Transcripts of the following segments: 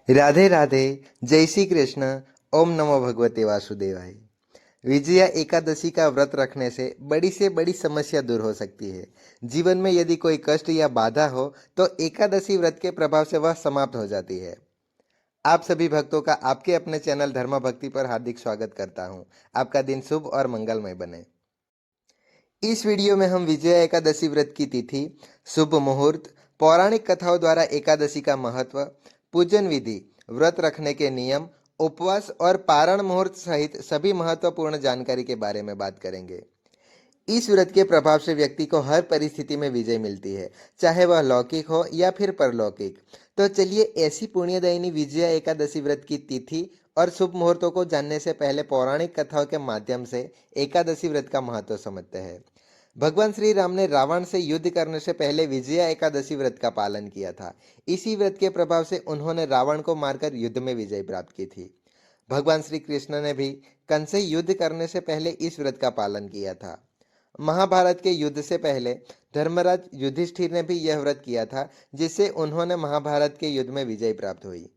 राधे राधे। जय श्री कृष्ण। ओम नमो भगवते वासुदेवाय। विजया एकादशी का व्रत रखने से बड़ी समस्या दूर हो सकती है। जीवन में यदि कोई कष्ट या बाधा हो तो एकादशी व्रत के प्रभाव से वह समाप्त हो जाती है। आप सभी भक्तों का आपके अपने चैनल धर्म भक्ति पर हार्दिक स्वागत करता हूं। आपका दिन शुभ और मंगलमय बने। इस वीडियो में हम विजया एकादशी व्रत की तिथि, शुभ मुहूर्त, पौराणिक कथाओं द्वारा एकादशी का महत्व, पूजन विधि, व्रत रखने के नियम, उपवास और पारण मुहूर्त सहित सभी महत्वपूर्ण जानकारी के बारे में बात करेंगे। इस व्रत के प्रभाव से व्यक्ति को हर परिस्थिति में विजय मिलती है, चाहे वह लौकिक हो या फिर परलौकिक। तो चलिए ऐसी पुण्यदायिनी विजया एकादशी व्रत की तिथि और शुभ मुहूर्तों को जानने से पहले पौराणिक कथाओं के माध्यम से एकादशी व्रत का महत्व समझते हैं। भगवान श्री राम ने रावण से युद्ध करने से पहले विजया एकादशी व्रत का पालन किया था। इसी व्रत के प्रभाव से उन्होंने रावण को मारकर युद्ध में विजय प्राप्त की थी। भगवान श्री कृष्ण ने भी कंस से युद्ध करने से पहले इस व्रत का पालन किया था। महाभारत के युद्ध से पहले धर्मराज युधिष्ठिर ने भी यह व्रत किया था, जिससे उन्होंने महाभारत के युद्ध में विजय प्राप्त हुई।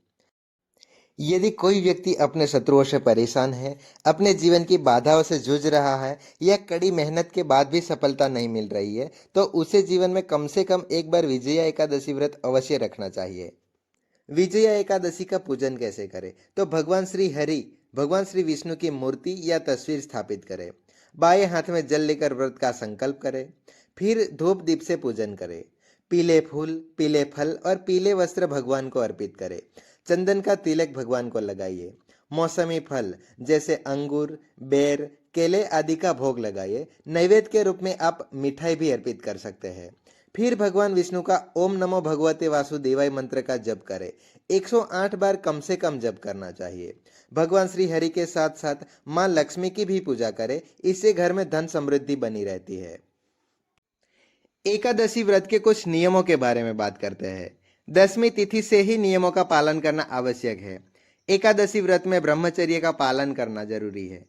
यदि कोई व्यक्ति अपने शत्रुओं से परेशान है, अपने जीवन की बाधाओं से जूझ रहा है या कड़ी मेहनत के बाद भी सफलता नहीं मिल रही है, तो उसे जीवन में कम से कम एक बार विजया एकादशी व्रत अवश्य रखना चाहिए। विजया एकादशी का पूजन कैसे करें? तो भगवान श्री विष्णु की मूर्ति या तस्वीर स्थापित करें। बाएं हाथ में जल लेकर व्रत का संकल्प करें। फिर धूप दीप से पूजन करें। पीले फूल, पीले फल और पीले वस्त्र भगवान को अर्पित करें। चंदन का तिलक भगवान को लगाइए। मौसमी फल जैसे अंगूर, बेर, केले आदि का भोग लगाइए। नैवेद्य के रूप में आप मिठाई भी अर्पित कर सकते हैं। फिर भगवान विष्णु का ओम नमो भगवते वासुदेवाय मंत्र का जप करें। 108 बार कम से कम जप करना चाहिए। भगवान श्री हरि के साथ साथ मां लक्ष्मी की भी पूजा करें। इससे घर में धन समृद्धि बनी रहती है। एकादशी व्रत के कुछ नियमों के बारे में बात करते हैं। 10वीं तिथि से ही नियमों का पालन करना आवश्यक है। एकादशी व्रत में ब्रह्मचर्य का पालन करना जरूरी है।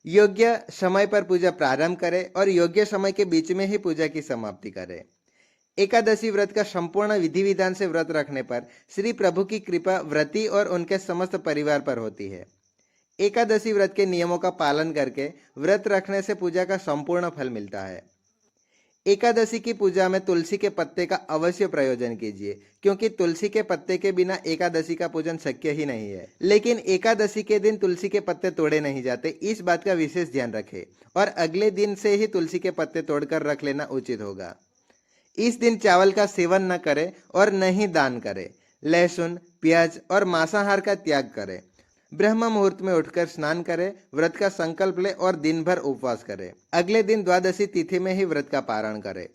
योग्य समय पर पूजा प्रारंभ करें और योग्य समय के बीच में ही पूजा की समाप्ति करें। एकादशी व्रत का संपूर्ण विधि विधान से व्रत रखने पर श्री प्रभु की कृपा व्रती और उनके समस्त परिवार पर होती है। एकादशी व्रत के नियमों का पालन करके व्रत रखने से पूजा का संपूर्ण फल मिलता है। एकादशी की पूजा में तुलसी के पत्ते का अवश्य प्रयोजन कीजिए, क्योंकि तुलसी के पत्ते के बिना एकादशी का पूजन शक्य ही नहीं है। लेकिन एकादशी के दिन तुलसी के पत्ते तोड़े नहीं जाते, इस बात का विशेष ध्यान रखें और अगले दिन से ही तुलसी के पत्ते तोड़कर रख लेना उचित होगा। इस दिन चावल का सेवन न करें और न ही दान करें। लहसुन, प्याज और मांसाहार का त्याग करें। ब्रह्म मुहूर्त में उठकर स्नान करें, व्रत का संकल्प लें और दिन भर उपवास करें। अगले दिन द्वादशी तिथि में ही व्रत का पारण करें।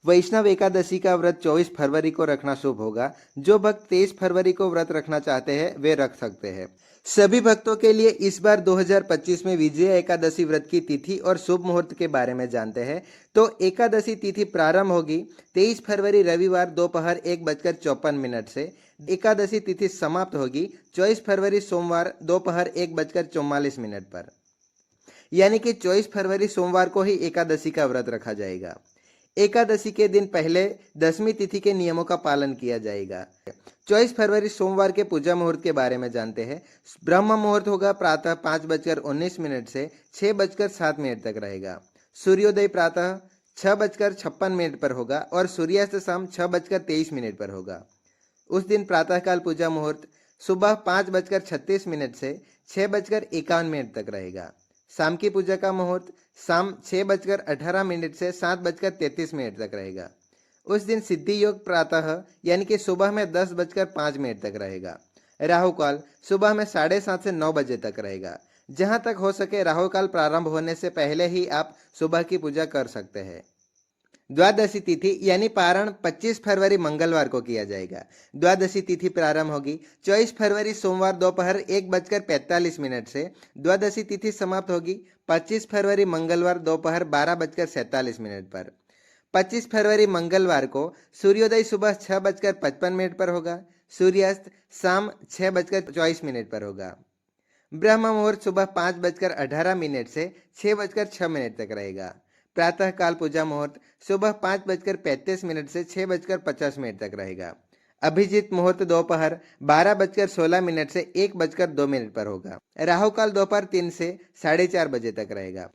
वैष्णव एकादशी का व्रत 24 फरवरी को रखना शुभ होगा। जो भक्त 23 फरवरी को व्रत रखना चाहते हैं वे रख सकते हैं। सभी भक्तों के लिए इस बार 2025 में विजया एकादशी व्रत की तिथि और शुभ मुहूर्त के बारे में जानते हैं। तो एकादशी तिथि प्रारंभ होगी 23 फरवरी रविवार दोपहर 1:54 से। एकादशी तिथि समाप्त होगी 24 फरवरी सोमवार दोपहर 1:44 पर। यानी कि 24 फरवरी सोमवार को ही एकादशी का व्रत रखा जाएगा। एकादशी के दिन पहले 10वीं तिथि के नियमों का पालन किया जाएगा। 24 फरवरी सोमवार के पूजा मुहूर्त के बारे में जानते हैं। ब्रह्म मुहूर्त होगा प्रातः 5:19 से 6:07 तक रहेगा। सूर्योदय प्रातः 6:56 पर होगा और सूर्यास्त शाम 6:23 पर होगा। उस दिन प्रातःकाल पूजा मुहूर्त सुबह 5:36 से 6:51 तक रहेगा। शाम की पूजा का मुहूर्त शाम 6:18 से 7:33 तक रहेगा। उस दिन सिद्धि योग प्रातः यानी कि सुबह में 10:05 तक रहेगा। राहु काल सुबह में 7:30 से 9 बजे तक रहेगा। जहां तक हो सके राहु काल प्रारंभ होने से पहले ही आप सुबह की पूजा कर सकते हैं। द्वादशी तिथि यानी पारण 25 फरवरी मंगलवार को किया जाएगा। द्वादशी तिथि प्रारंभ होगी 24 फरवरी सोमवार दोपहर 1:45 से। द्वादशी तिथि समाप्त होगी 25 फरवरी मंगलवार दोपहर 12:47 पर। 25 फरवरी मंगलवार को सूर्योदय सुबह 6:55 पर होगा। सूर्यास्त शाम 6:24 पर होगा। ब्रह्म मुहूर्त सुबह 5:18 से 6:06 तक रहेगा। प्रातः काल पूजा मुहूर्त सुबह 5:35 से 6:50 तक रहेगा। अभिजीत मुहूर्त दोपहर 12:16 से 1:02 पर होगा। राहु काल दोपहर 3 से 4:30 बजे तक रहेगा।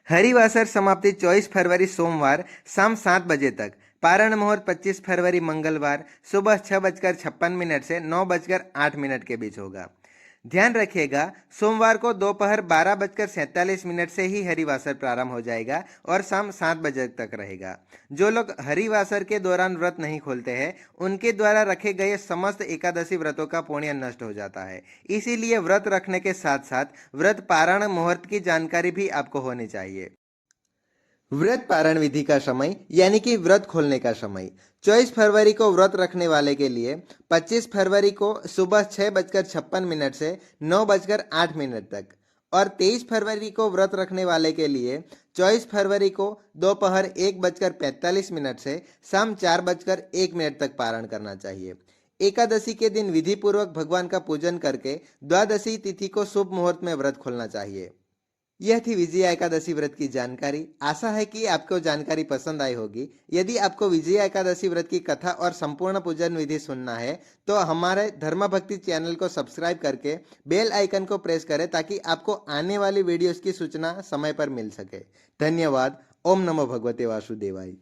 हरिवासर समाप्ति 24 फरवरी सोमवार शाम 7 बजे तक। पारण मुहूर्त 25 फरवरी मंगलवार सुबह 6:56 से 9:08 के बीच होगा। ध्यान रखिएगा, सोमवार को दोपहर 12:47 से ही हरिवासर प्रारंभ हो जाएगा और शाम 7 बजे तक रहेगा। जो लोग हरिवासर के दौरान व्रत नहीं खोलते हैं, उनके द्वारा रखे गए समस्त एकादशी व्रतों का पुण्य नष्ट हो जाता है। इसीलिए व्रत रखने के साथ साथ व्रत पारण मुहूर्त की जानकारी भी आपको होनी चाहिए। व्रत पारण विधि का समय यानी कि व्रत खोलने का समय 24 फरवरी को व्रत रखने वाले के लिए 25 फरवरी को सुबह 6:56 से 9:08 तक और 23 फरवरी को व्रत रखने वाले के लिए 24 फरवरी को दोपहर 1:45 से शाम 4:01 तक पारण करना चाहिए। एकादशी के दिन विधि पूर्वक भगवान का पूजन करके द्वादशी तिथि को शुभ मुहूर्त में व्रत खोलना चाहिए। यह थी विजया एकादशी व्रत की जानकारी। आशा है कि आपको जानकारी पसंद आई होगी। यदि आपको विजया एकादशी व्रत की कथा और संपूर्ण पूजन विधि सुनना है तो हमारे धर्म भक्ति चैनल को सब्सक्राइब करके बेल आइकन को प्रेस करें ताकि आपको आने वाली वीडियोस की सूचना समय पर मिल सके। धन्यवाद। ओम नमो भगवते वासुदेवाय।